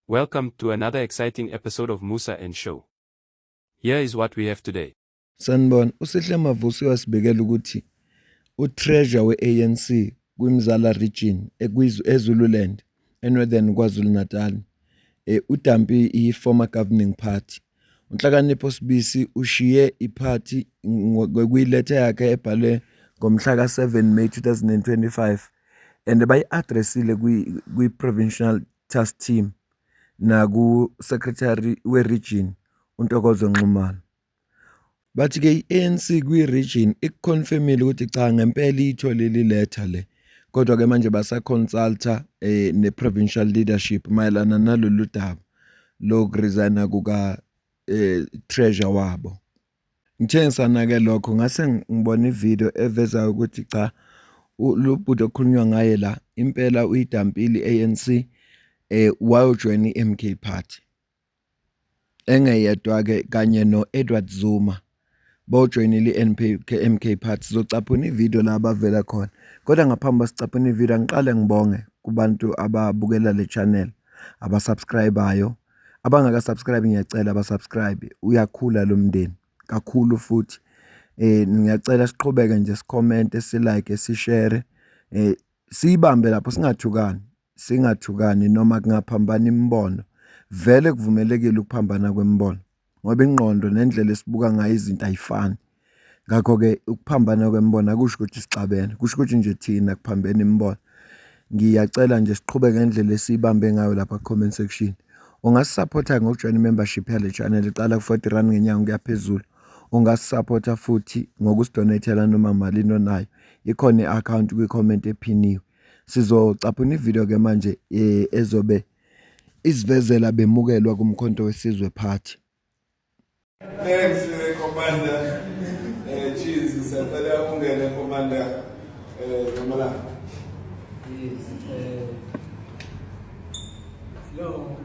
Welcome to another exciting episode of Musa and Show. Here is what we have today. Sanibona, uSihle Mavusi wasibekela ukuthi uTreasure weANC kwimzala region eZululand eNorthern KwaZulu-Natal udampi iformer governing party. uNhlakanipho Sibisi ushiye iparty ngokuyileta yakhe ebhalwe ngomhla ka7 May 2025 and bayi-addressile kwi-provincial task team naku secretary we-region uNtokozo Nxumalo. Bathi ke iANC kwi-region ikuconfirmile ukuthi cha ngempela itholile letter le kodwa ke manje basa-consulta ne-provincial leadership mayelana nalolu daba lokuresigna kuka treasure wabo. Ngithengisana ke lokho ngase ngibona ivideo eveza ukuthi cha lobhuti okhulunywa ngaye la impela uyidampili ANC wayojoin iMK party. Engeyedwa ke kanye noEdward Zuma bojoinile iMK party. Sizocaphuna ivideo la abavela khona kodwa ngaphambi basicaphuna ivideo ngiqale ngibonge kubantu ababukela le channel abasubscribeayo abangaka subscribe ngiyacela abasubscribe uyakhula lo mndeni kakhulu futhi ngiyacela siqhubeke nje sicomment silike sishare sibambe lapho singathukani noma kungaphambana imbono vele kuvumelekile ukuphambana kwembono ngoba ingqondo nendlela esibuka ngayo izinto ayifani. Ngakho ke ukuphambana kwembono akusho ukuthi sixabene, kusho ukuthi nje thina kuphambene imbono. Ngiyacela nje siqhubeke ngendlela esibambe ngayo lapha comment section. Ungasupporta ngokujoin membership yale channel iqala ku40 rand ngenyanga kuyaphezulu. Ungasupporta futhi ngokusidonatela noma malini onayo. Ikhona i-account kwi-comment ephiniwe. Sizocaphuna ivideo ke manje ezobe isivezela bemukelwa kumkhonto wesizwe party. Thanks, Commander. Cheers, Santana Ungene, Commander. Kamala. Yes. No.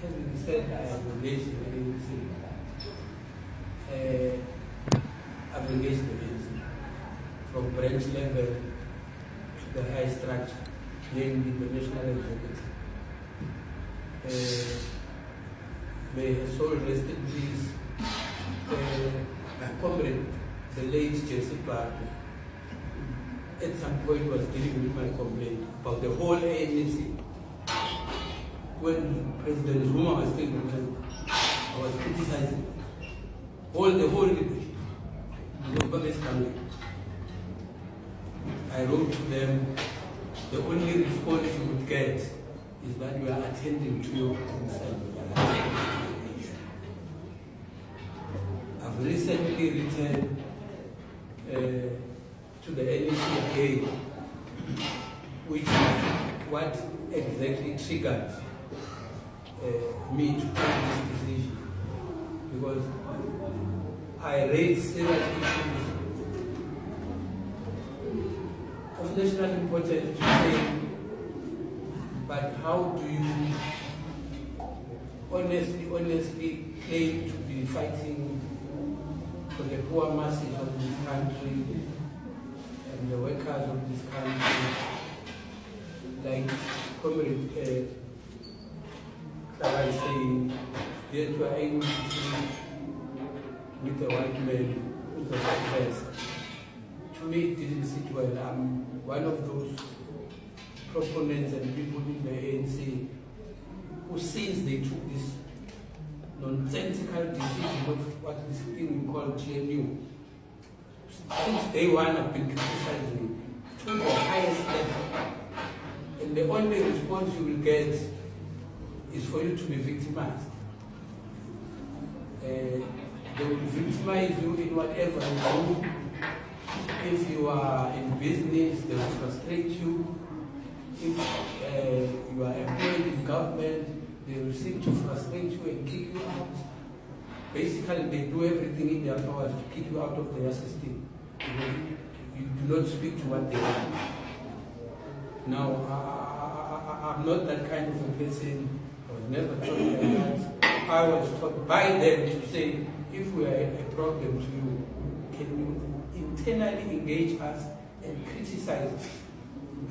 Having said I have engaged the ANC, I've engaged the ANC from branch level to the high structure, namely the national executive. May her soul rest in peace. My comrade, the late Jesse Parker, at some point was dealing with my complaint about the whole ANC. When President Zuma was still president, I was criticizing the whole leadership. I wrote to them, the only response you would get is that you are attending to your concern. I've recently returned to the NEC again, which is what exactly triggered me to take this decision, because I raised serious issues of national importance to say, but how do you honestly claim to be fighting for the poor masses of this country and the workers of this country, like Comrade Clara is saying, yet you are able to see with the white man who's the white person. To me, it didn't sit well. I'm one of those proponents and people in the ANC who, since they took this nonsensical decision of what this thing we call GNU, since day one I've been criticizing it to the highest level. And the only response you will get is for you to be victimized. They will victimize you in whatever you do. If you are in business, they will frustrate you. If you are employed in government, they will seek to frustrate you and kick you out. Basically, they do everything in their powers to kick you out of their system. You do not speak to what they want. Now, I'm not that kind of a person. I was never taught like that. I was taught by them to say, if we are a problem to you, can you internally engage us and criticize us?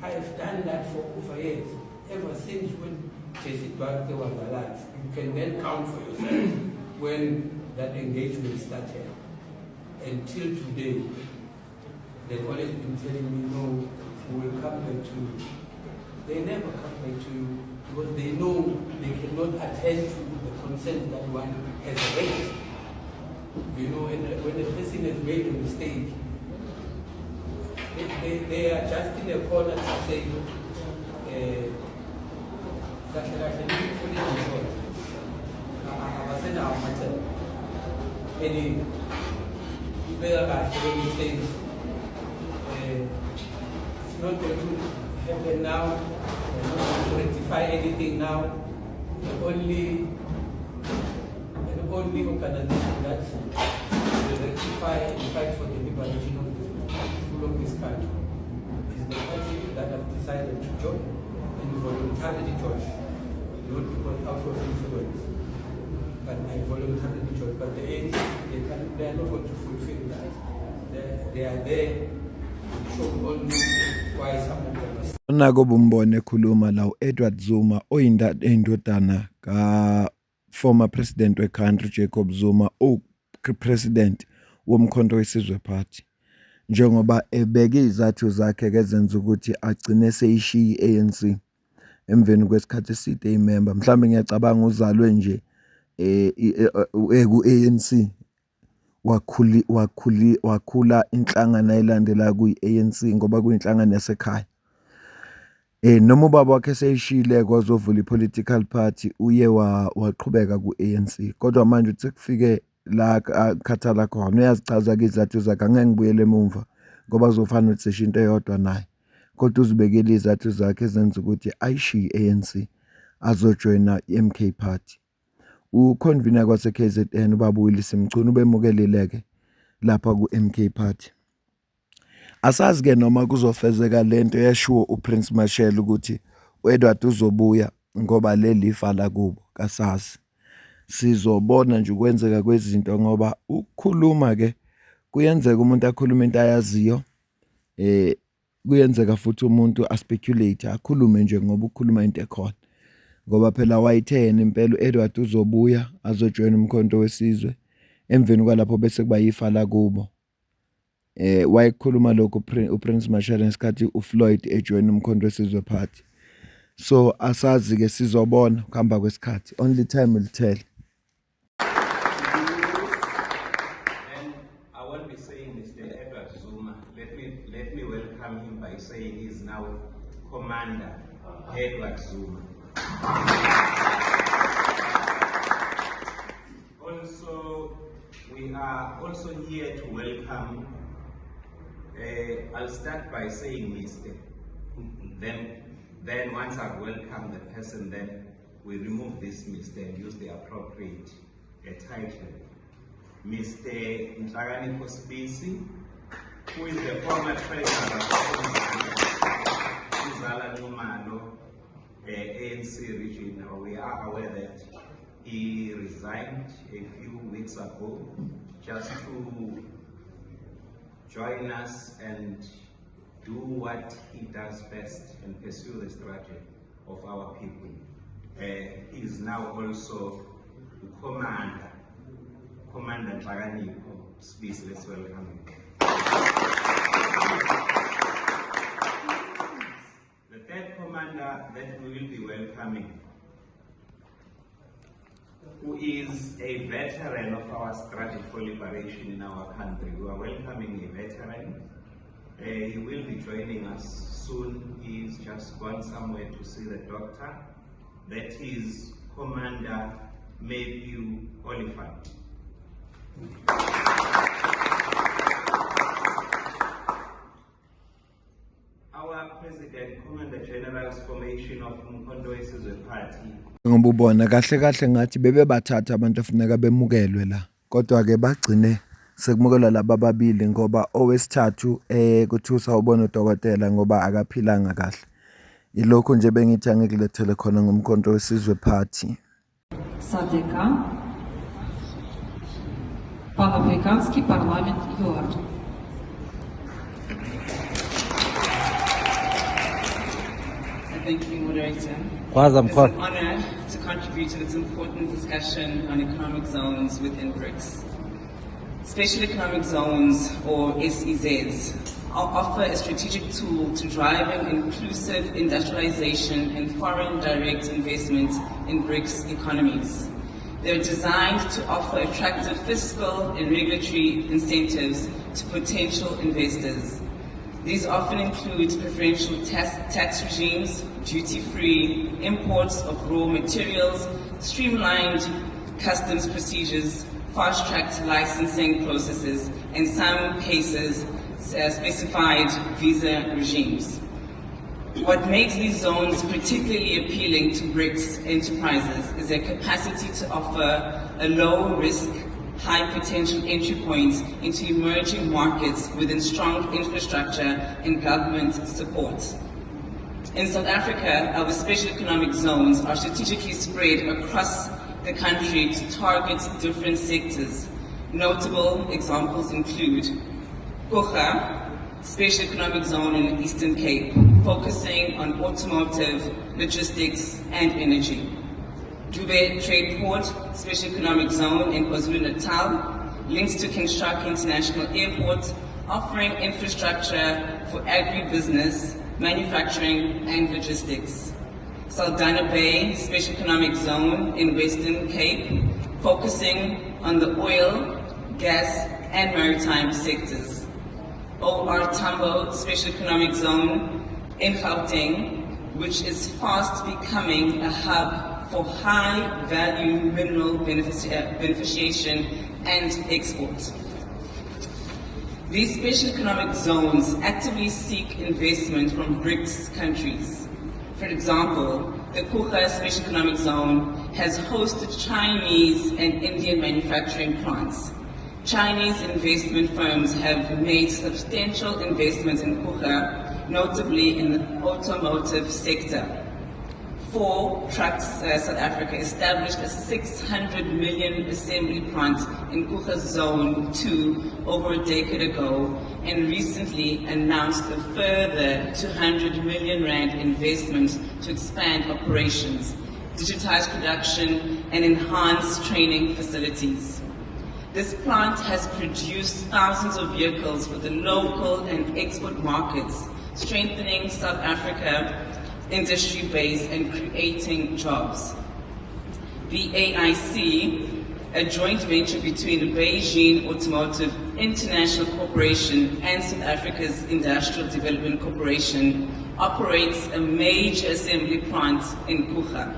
I have done that for over years, ever since when Jesse Duarte was alive. You can then count for yourself when that engagement started. Until today, they've always been telling me, no, we will come back to you. They never come back to you because they know they cannot attend to the consent that one has raised. You know, when the person has made a mistake, they are just in a corner to say, it's not going to happen now, we're not going to rectify anything now. The only organization that will rectify and fight for the liberation of the people of this country is the party that have decided to join and voluntarily join, not because out of influence, but I voluntarily join. But the ANC, they are not going to fulfill that. They are there to show only why some of them are. Nako bumbone ekhuluma la Edward Zuma oyindodana ka former president weCountry Jacob Zuma president womkhonto wesizwe party, njengoba ebeke izathu zakhe kezenza ukuthi agcine seyishiya iANC emveni kwesikhathi eside imember. Mhlambe ngiyacabanga uzalwe nje ku-ANC wakhula inhlangano elandela kuyi-ANC ngoba kuyinhlangano yasekhaya. Noma ubaba wakhe seyishile kwazovula ipolitical party, uye waqhubeka ku-ANC, kodwa manje uthi kufike la khathala khona uyazichaza ke izathu zakhe. Angeke ngibuyele emumva ngoba uzofana ukuthi sesho into eyodwa naye, kodwa uzibekele izathu zakhe ezenza ukuthi ayishiye i-ANC azojoyina i-MK party. Uconvener kwase-KZN ubaba uWillis Mchunu ubemukelile-ke lapha ku-MK party. Asazi-ke noma kuzofezeka lento yashiwo uPrince Mashel ukuthi uEdward uzobuya ngoba lelifa la kubo, kasazi. Sizobona nje ukwenzeka kwezinto ngoba ukukhuluma-ke kuyenzeka umuntu akhuluma into ayaziyo, kuyenzeka futhi umuntu aspeculate akhulume nje ngoba ukukhuluma into ekhona, ngoba phela wayithe yena impela uEdward uzobuya azojoyina umkhonto wesizwe, emveni kwalapho bese kuba yifa la kubo. Wayekhuluma lokho uPrince Mashel ngesikhathi uFloyd ejoyina umkhonto wesizwe party. So asazi-ke, sizobona kuhamba kwesikhathi, only time will tell. Let me welcome him by saying he's now Commander Edward Zuma. Also, we are also here to welcome, I'll start by saying Mr. Then once I've welcomed the person, then we remove this Mr. and use the appropriate title. Mr. Nhlakani Kosbisi, who is the former treasurer of Izala Numalo, ANC region. We are aware that he resigned a few weeks ago just to join us and do what he does best and pursue the strategy of our people. He is now also the Commander Nhlakani Kosbisi. Let's welcome him. The third commander that we will be welcoming, who is a veteran of our strategy for liberation in our country. We are welcoming a veteran. He will be joining us soon. He's just gone somewhere to see the doctor. That is Commander Mayview Oliphant. Our President, Commander General's formation of Umkhonto wesizwe party. Ngoba ubona kahle ngathi bebebathatha abantu afuneka bemukelwe la, kodwa ke bagcine sekumukelwa laba babili ngoba owesithathu kuthusa ubona udokotela ngoba akaphilanga kahle. Ilokho nje bengithi angikulethele khona ngomkhonto wesizwe party. Садека, Панафриканский парламент ЮАР. Thank you, moderator. Kwanza It's mkono. an honor to contribute to this important discussion on economic zones within BRICS. Special Economic Zones, or SEZs, offer a strategic tool to driving inclusive industrialization and foreign direct investment in BRICS economies. They're designed to offer attractive fiscal and regulatory incentives to potential investors. These often include preferential tax regimes, duty-free imports of raw materials, streamlined customs procedures, fast-tracked licensing processes, and in some cases, specified visa regimes. What makes these zones particularly appealing to BRICS enterprises is their capacity to offer a low-risk, high-potential entry point into emerging markets within strong infrastructure and government support. In South Africa, our special economic zones are strategically spread across the country to target different sectors. Notable examples include Coega, Special Economic Zone in the Eastern Cape, focusing on automotive, logistics, and energy. Dube Trade Port, Special Economic Zone in KwaZulu-Natal, links to King Shark International Airport, offering infrastructure for agribusiness, manufacturing, and logistics. Saldanha Bay, Special Economic Zone in Western Cape, focusing on the oil, gas, and maritime sectors. OR Tambo Special Economic Zone in Gauteng, which is fast becoming a hub for high-value mineral beneficiation and export. These special economic zones actively seek investment from BRICS countries. For example, the Coega Special Economic Zone has hosted Chinese and Indian manufacturing plants. Chinese investment firms have made substantial investments in Coega, notably in the automotive sector. Ford Trucks South Africa established a 600 million assembly plant in Coega Zone 2 over a decade ago and recently announced a further 200 million rand investment to expand operations, digitize production, and enhance training facilities. This plant has produced thousands of vehicles for the local and export markets, strengthening South Africa industry base and creating jobs. BAIC, a joint venture between Beijing Automotive International Corporation and South Africa's Industrial Development Corporation, operates a major assembly plant in Coega.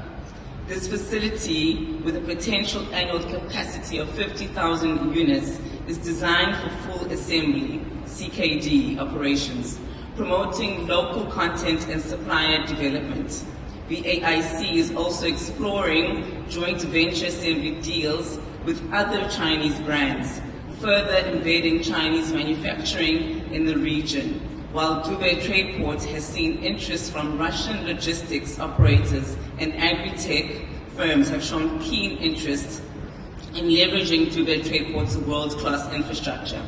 This facility, with a potential annual capacity of 50,000 units, is designed for full assembly, CKD, operations, promoting local content and supplier development. BAIC is also exploring joint venture assembly deals with other Chinese brands, further embedding Chinese manufacturing in the region, while Dube Trade Port has seen interest from Russian logistics operators and agri-tech firms have shown keen interest in leveraging Dube Trade Port's world-class infrastructure.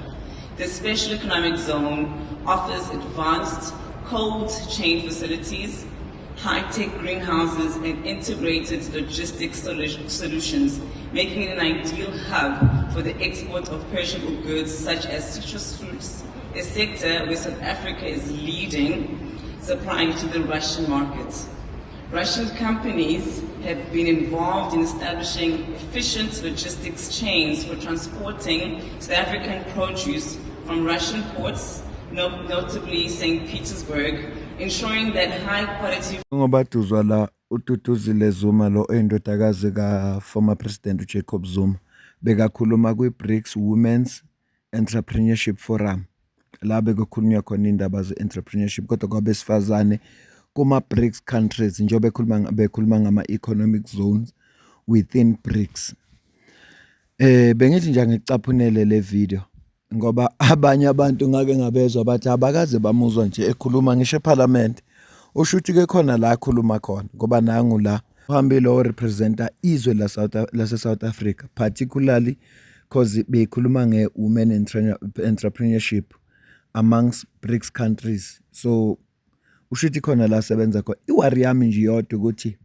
This special economic zone offers advanced cold chain facilities, high-tech greenhouses, and integrated logistics solutions, making it an ideal hub for the export of perishable goods such as citrus fruits, a sector where South Africa is leading, supplying to the Russian market. Russian companies have been involved in establishing efficient logistics chains for transporting South African produce from Russian ports, notably St. Petersburg, ensuring that high quality. Ngoba tuzwa la uTutuzile Zuma lo endodakazi ka former president uJacob Zuma bekakhuluma kwi-BRICS Women's Entrepreneurship Forum la bekukhulunywa khona indaba ze-entrepreneurship kodwa kwabesifazane kuma-BRICS countries njengoba bekhuluma ngama-economic zones within BRICS. Bengithi nje ngicaphunele le video ngoba abanye abantu ngake ngabezwa bathi abakaze bamuzwa nje ekhuluma ngisho eParliament. Usho ukuthi ke khona la akhuluma khona ngoba nangu la uhambile o representa izwe la South Africa, particularly because bekhuluma nge-women entrepreneurship amongst BRICS countries. So ushithi khona la sebenza khona. Iwari yami nje yodwa ukuthi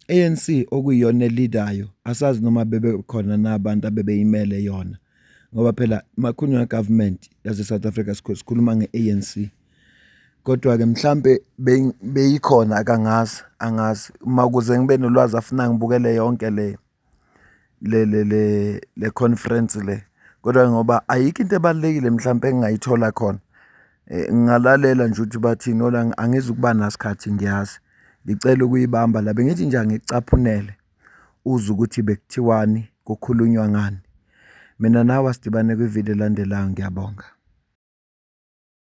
ANC okuyiyona elidayo asazi noma bebe khona nabantu abebeyimele yona, ngoba phela makhulunywa government yase South Africa sikhuluma nge-ANC. Kodwa ke mhlambe beyikhona angazi uma kuze ngibe nolwazi afuna ngibukele yonke le conference le. Kodwa ngoba ayikho into ebalekile mhlambe engayithola khona, ngingalalela nje ukuthi bathini, ola angizukuba nasikhathi ngiyazi. Ngicela ukuyibamba la, bengithi nje ngicaphunele uze ukuthi bekuthiwani, kukhulunywa ngani. Mina nawe sidibane kwivideo elandelayo. Ngiyabonga.